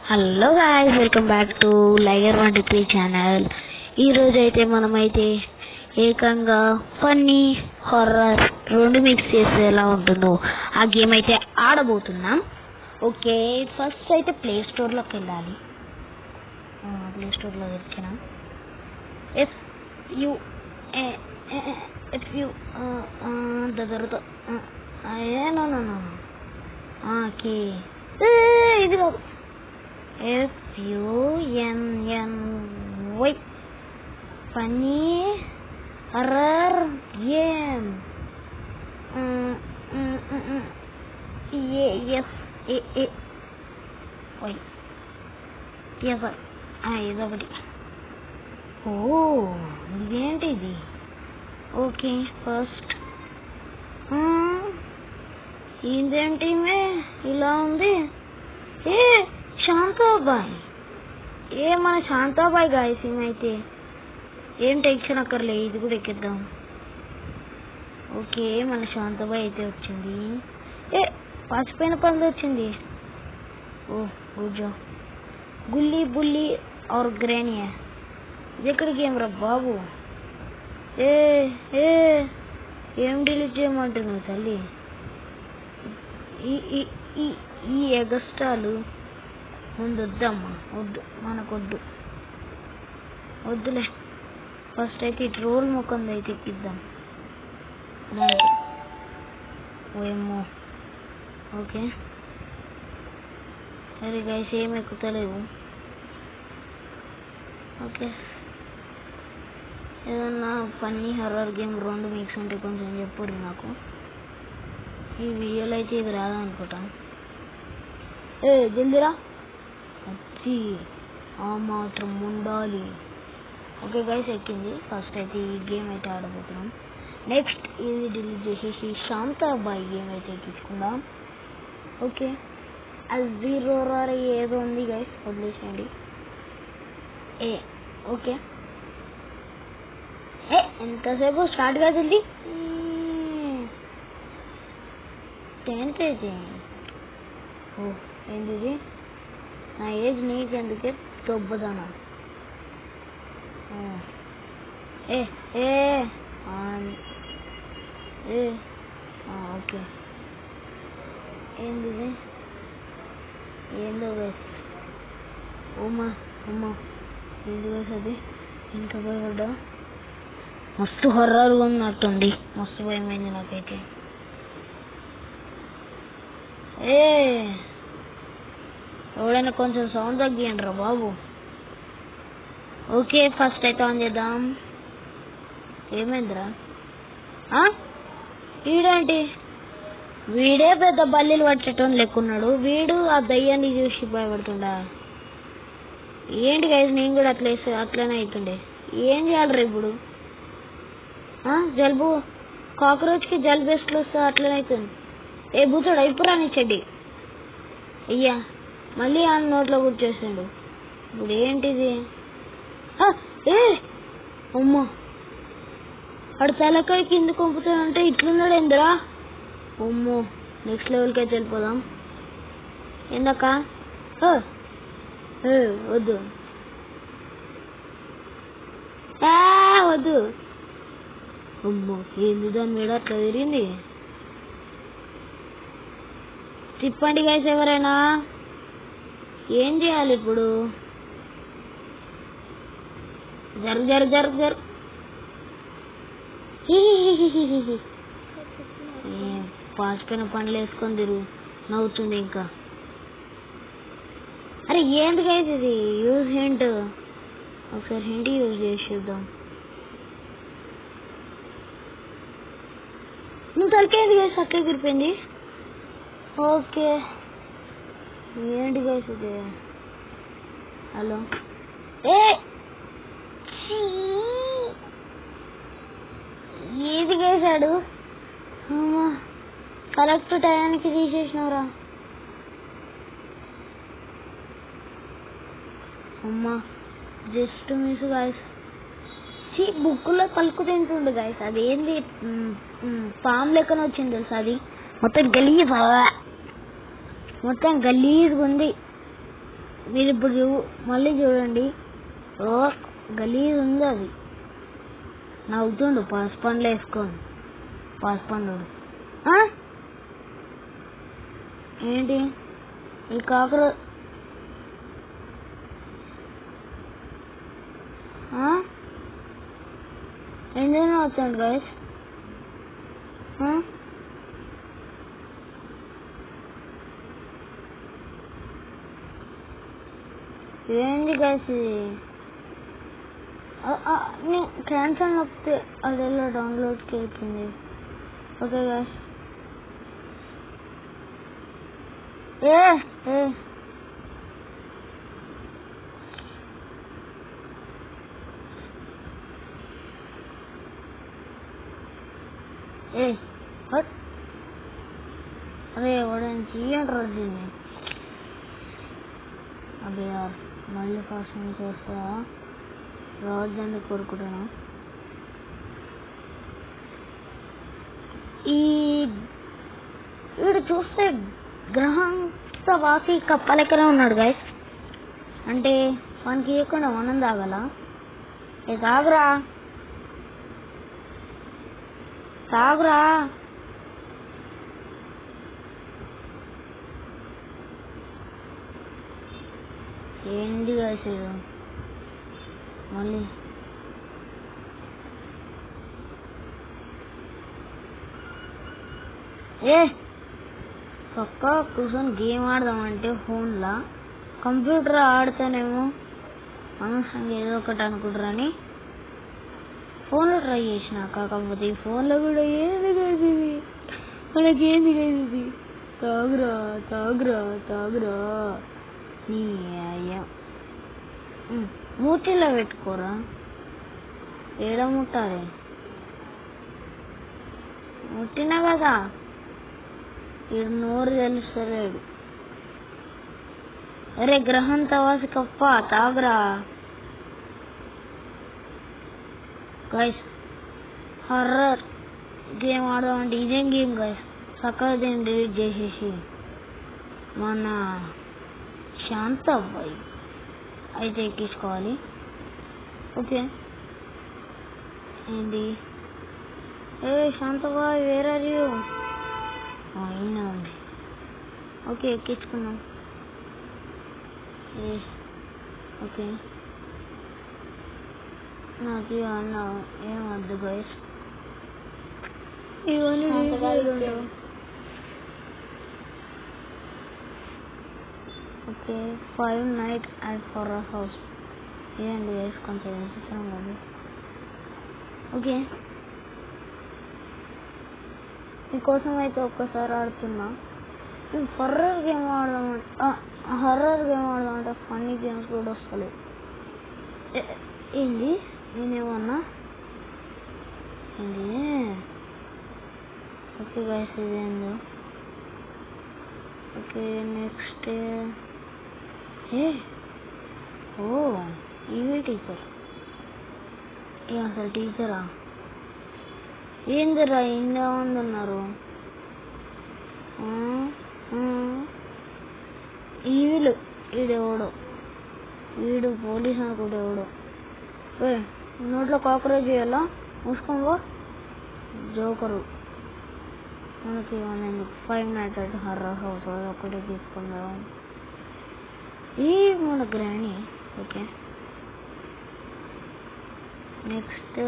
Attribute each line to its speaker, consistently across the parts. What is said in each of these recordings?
Speaker 1: Hello guys, welcome back to Liger123 channel. ఈరోజు అయితే మనమైతే ఏకంగా ఫన్నీ హారర్ రెండు మిక్స్ చేస్తే ఎలా ఉంటుందో ఆ గేమ్ అయితే ఆడబోతున్నాం. ఓకే, ఫస్ట్ అయితే ప్లే స్టోర్లోకి వెళ్ళాలి. ప్లే స్టోర్లో వచ్చినాం. ఓకే, ఇది FUNNY ఫన్నీ హర్రర్ గేమ్. ఇదొకటి. ఓ, ఇదేంటి ఇది? ఓకే, ఫస్ట్ ఇదేంటి ఇలా ఉంది? శాంతాబాయ్, మన శాంతాబాయ్ గాయస్. ఏమైతే ఏం టెన్షన్ అక్కర్లే, ఇది కూడా ఎక్కిద్దాం. ఓకే, మన శాంతాబాయ్ అయితే వచ్చింది. పచ్చిపోయిన పండు వచ్చింది. ఓ గుజ్జో, గుల్లి బుల్లి ఆర్ గ్రానియా. ఇది ఎక్కడి గేమ్ రా బాబు? ఏం డిలీట్ చేయమంటున్నావు తల్లి? ఈ ఎగస్టాలు ముందు వద్దమ్మా, వద్దు, మనకొద్దు, వద్దులే. ఫస్ట్ అయితే ఇటు రోల్ ముఖం అయితే ఎక్కిద్దాం. ఓయమ్మో. ఓకే, సరే గైస్, ఏం ఎక్కుతలేవు. ఓకే, ఏదన్నా ఫన్నీ హర్రర్ గేమ్ రెండు మిక్స్ ఉంటే కొంచెం చెప్పుర్రి నాకు. ఈ వీడియోలో అయితే ఇది రాదా అనుకుంటా. జల్దిరా, వచ్చి ఆ మాత్రం ఉండాలి. ఓకే గైస్, ఎక్కింది. ఫస్ట్ అయితే ఈ గేమ్ అయితే ఆడబోతున్నాం. నెక్స్ట్ ఇది డిలీట్ చేసేసి శాంతాబాయ్ గేమ్ అయితే ఎక్కించుకుందాం. ఓకే, అది 0 ఏదో ఉంది గైస్, వదిలేసేయండి. ఓకే, ఎంతసేపు స్టార్ట్ కాదండి. ఏంటి? ఓ, ఏంటిది? నా ఏజ్ నీకెందుకే దొబ్బదానా? ఓకే, ఏంటిది? ఏందో వేస్. ఓమా ఏంటి వేస్ అది? ఇంకా భయపడ్డా. మస్తు హర్రర్గా ఉన్నట్టుంది, మస్తు భయమైంది నాకైతే. ఎవడైనా కొంచెం సౌండ్ తగ్గియండి రా బాబు. ఓకే, ఫస్ట్ అయితే ఆన్ చేద్దాం. ఏమైందిరా? వీడేంటి? వీడే పెద్ద బల్లీలు పట్టేటోని లెక్కున్నాడు. వీడు ఆ దయ్యాన్ని చూసి భయపడుతుండా? ఏంటి గైస్, నేను కూడా అట్లనే అవుతుండే. ఏం చేయాలి ఇప్పుడు? జలుబు, కాక్రోచ్కి జలుబు ఎట్లు వస్తుంది, అట్లనే అవుతుంది. బూచాడు అయిపోరా నీ చెడ్డి. అయ్యా, మళ్ళీ ఆ నోట్లో కూర్చోసిండు. ఇప్పుడు ఏంటిది? అమ్మా, ఆడు తలకాయ కింద కొంపుతాడంటే ఇట్లున్నాడు ఏందిరా? అమ్మో, నెక్స్ట్ లెవెల్కి అయితే వెళ్ళిపోదాం. ఎందుక? వద్దు, వద్దు. అమ్మో, ఏంది దాని మీద అట్లా తిరిగింది? తిప్పండి గైస్ ఎవరైనా. ఏం చేయాలి ఇప్పుడు? జరు పాసిపోయిన పండ్లు వేసుకొని తిరుగు, నవ్వుతుంది ఇంకా. అరే ఏంటి గైస్ ఇది? Use hint. ఒకసారి హింట్ యూజ్ చేసి చూద్దాం. నువ్వు తలకేది గైస్ అట్లే తిరిపోయింది. ఓకే, ఏంటి గైస్ ఇది? హలో, ఏది గైసాడు? అమ్మా, కరెక్ట్ టయానికి తీసేసినవరా. అమ్మా, జస్ట్ మిస్ గాయస్. బుక్కులో పలుకు తింటుండు గాయస్. అది ఏంది? పాము లెక్కన వచ్చింది తెలుసా? అది మొత్తం గలీజ్ ఉంది. మీరు ఇప్పుడు మళ్ళీ చూడండి. ఓ గలీజ్ ఉంది అది. నవ్వుతుండు పసుపండ్లు వేసుకోండి. పసుపండు ఏంటి ఈ కాకరో ఎందుకు వచ్చాడు గైస్? ఏంటి గైస్ ఇది? క్యాన్సల్ నొక్కితే అదెలా డౌన్లోడ్కి వెళ్తుంది. ఓకే గైస్ అరే ఎవడని చెయ్యంటారు దీన్ని. అదే యార్ మళ్ళీ ఫస్ట్ నుంచి వస్తా రావద్దని కోరుకుంటున్నా. ఈ వీడు చూస్తే గ్రహంతో వాసి కప్పలెక్కనే ఉన్నాడు గైస్. అంటే వానికి ఇవ్వకుండా మనం తాగల. తాగురా తాగురా. ఏంటి గైస్ మళ్ళీ పక్క కూర్చొని గేమ్ ఆడదామంటే ఫోన్లో, కంప్యూటర్ ఆడితేనేమో అనవసరంగా ఏదో ఒకటి అనుకుంటారని ఫోన్లో ట్రై చేసిన. కాకపోతే ఈ ఫోన్లో కూడా ఏంది కలిసింది, మనకేంది కలిసింది. తాగురా తాగురా తాగురా నీ అయ్యా. మూతిలో పెట్టుకోరా. ఏడ ముట్టాలి? ముట్టినా కదా వీడు నోరు తెలుస్తలేడు. అరే గ్రహం తవాసి కప్ప తాగురా. గైస్ హర్రర్ గేమ్ ఆడదామంటే ఇదేం గేమ్ గైస్? చక్కగా దీన్ని డిలీట్ చేసేసి మన శాంత అబ్బాయి అయితే ఎక్కించుకోవాలి. ఓకే ఏంటి శాంతబాయ్ వేర్ ఆర్ యూ? అయినా ఉంది. ఓకే ఎక్కించుకున్నాం. ఓకే నాకు ఇవన్నీ ఏం వద్దు గైస్. ఇవన్నీ okay 5 nights at horror house. ఇదండి గైస్ కొంచెం వేసేసాం కదా. ఓకే మీకోసం అయితే ఒక్కసారి ఆడుతున్నా. హర్రర్ గేమ్ ఆడదామంటే ఫన్నీ గేమ్స్ కూడా వస్తలేవు. ఏంది నేనేమన్నా ఏంది? ఓకే గైస్ ఇదేందో. Okay next evil teacher. అసలు టీచరా ఏందిరా ఇన్ని మంది ఉన్నారు? వీడెవడో వీడు పోలీస్ అనుకుంటే ఎవడో. నోట్లో కాకరేజ్ చేయాలా? మూసుకో జోకరు. మనకి 5 nights at horror house ఒకటే తీసుకుందాం. ఈ మన గ్రాని. ఓకే నెక్స్ట్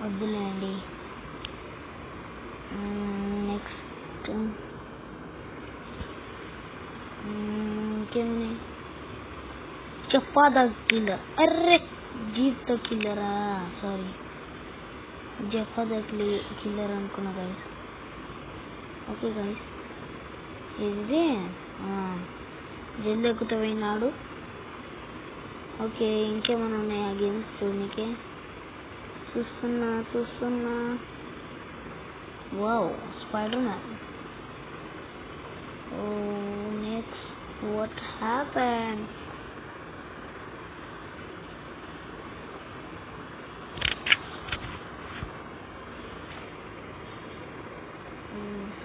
Speaker 1: వద్దులేండి. నెక్స్ట్ ఇంకేమున్నాయి? జఫాదా కిల్లర్. అర్రే జీప్తో కిల్లరా, సారీ జఫాదా కిల్లర్ అనుకున్నా గైస్. ఓకే గైస్ ఇది జల్ది ఎక్కుతూ పోయినాడు. ఓకే ఇంకేమైనా ఉన్నాయా గేమ్స్ చూడనికే? చూస్తున్నా. Wow spider man. Next what happen?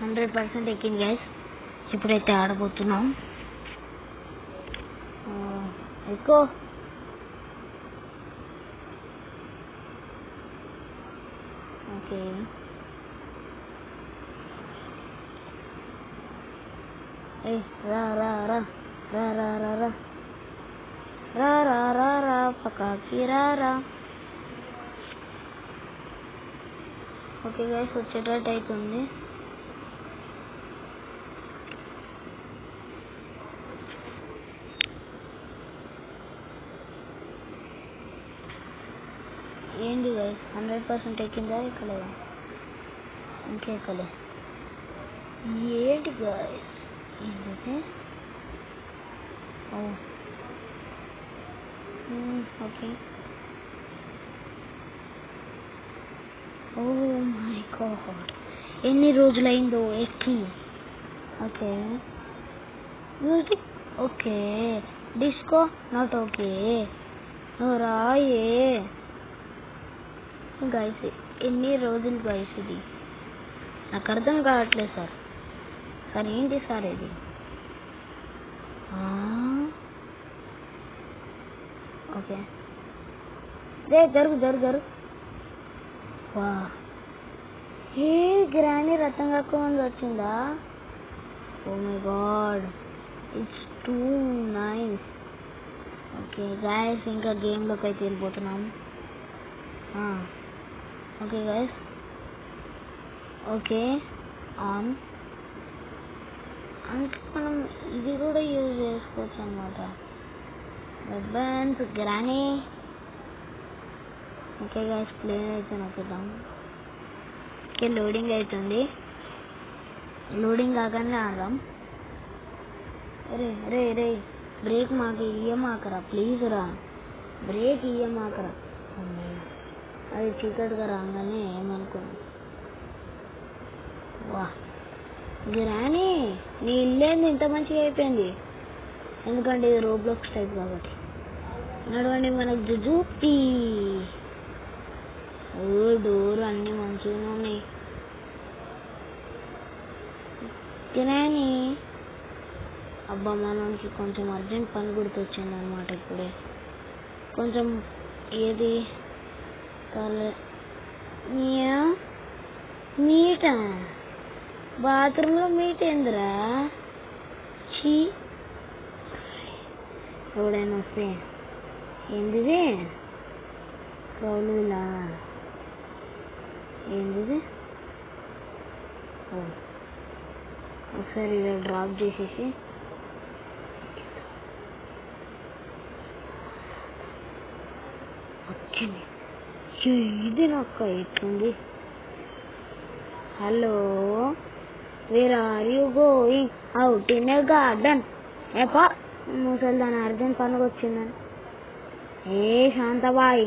Speaker 1: 100% ఎక్కింది గైస్. ఇప్పుడైతే ఆడబోతున్నాం. ఎక్కువ ఓకే రా రా రా రా రా రా రా రా రా రా రా పకాకి రా రా. ఓకే గైస్ వచ్చేటట్టు అవుతుంది. ఏంటి గైస్ 100% ఎక్కిందా ఎక్కలేదా? ఇంకా ఎక్కలే. ఏంటి గైస్ ఏంటంటే ఓకే ఓ మై గాడ్ ఎన్ని రోజులైందో ఎక్కి. Okay music okay disco not okay. రాయే గైస్ ఎన్ని రోజులు గైస్ ఇది నాకు అర్థం కావట్లేదు సార్. సార్ ఏంటి సార్ ఇది? ఓకే జరుగు జరుగు జరుగు. వా ఏ గ్రాని రతం కాకుండా వచ్చిందా? Oh my God it's too nice. Okay guys ఇంకా గేమ్లోకి అయితే వెళ్ళిపోతున్నాం. ఓకే గైస్ ఓకే ఆన్ అంటే మనం ఇది కూడా యూజ్ చేసుకోవచ్చు అన్నమాట. వెబ్బన్స్ గ్రానీ. ఓకే గైస్ ప్లేన్ అయితే నొక్కుదాం. ఓకే లోడింగ్ అవుతుంది. లోడింగ్ కాగానే ఆడదాం. రే రే రే బ్రేక్ మాకు ఇయ్యమాకరా ప్లీజ్ రా. బ్రేక్ ఇయ్యమాకరా. అది చీకటిగా రాగానే ఏమనుకున్నా. వా గ్రానీ నీ ఇల్లేంది ఇంత మంచిగా అయిపోయింది? ఎందుకంటే ఇది రోబ్లాక్స్ టైప్ కాబట్టి. నడవండి మనకు జుజూపీ. ఓ డోర్ అన్ని మంచిగా ఉన్నాయి. గ్రానీ అబ్బా మనకి కొంచెం అర్జెంట్ పని గుర్తొచ్చింది అనమాట ఇప్పుడే. కొంచెం ఏది మీటా బాత్రూంలో మీట్ ఏందిరా? చీ ఎవడైనా వస్తే ఏందిది కౌలులా ఏందిది? ఒకసారి ఇలా డ్రాప్ చేసేసి వచ్చింది. ఇది నాకు ఎట్లుంది? Hello where are you going? Out in a garden. ఏపా ముసలి దాని అర్జెంట్ పనికి వచ్చిందని. ఏ శాంతబాయి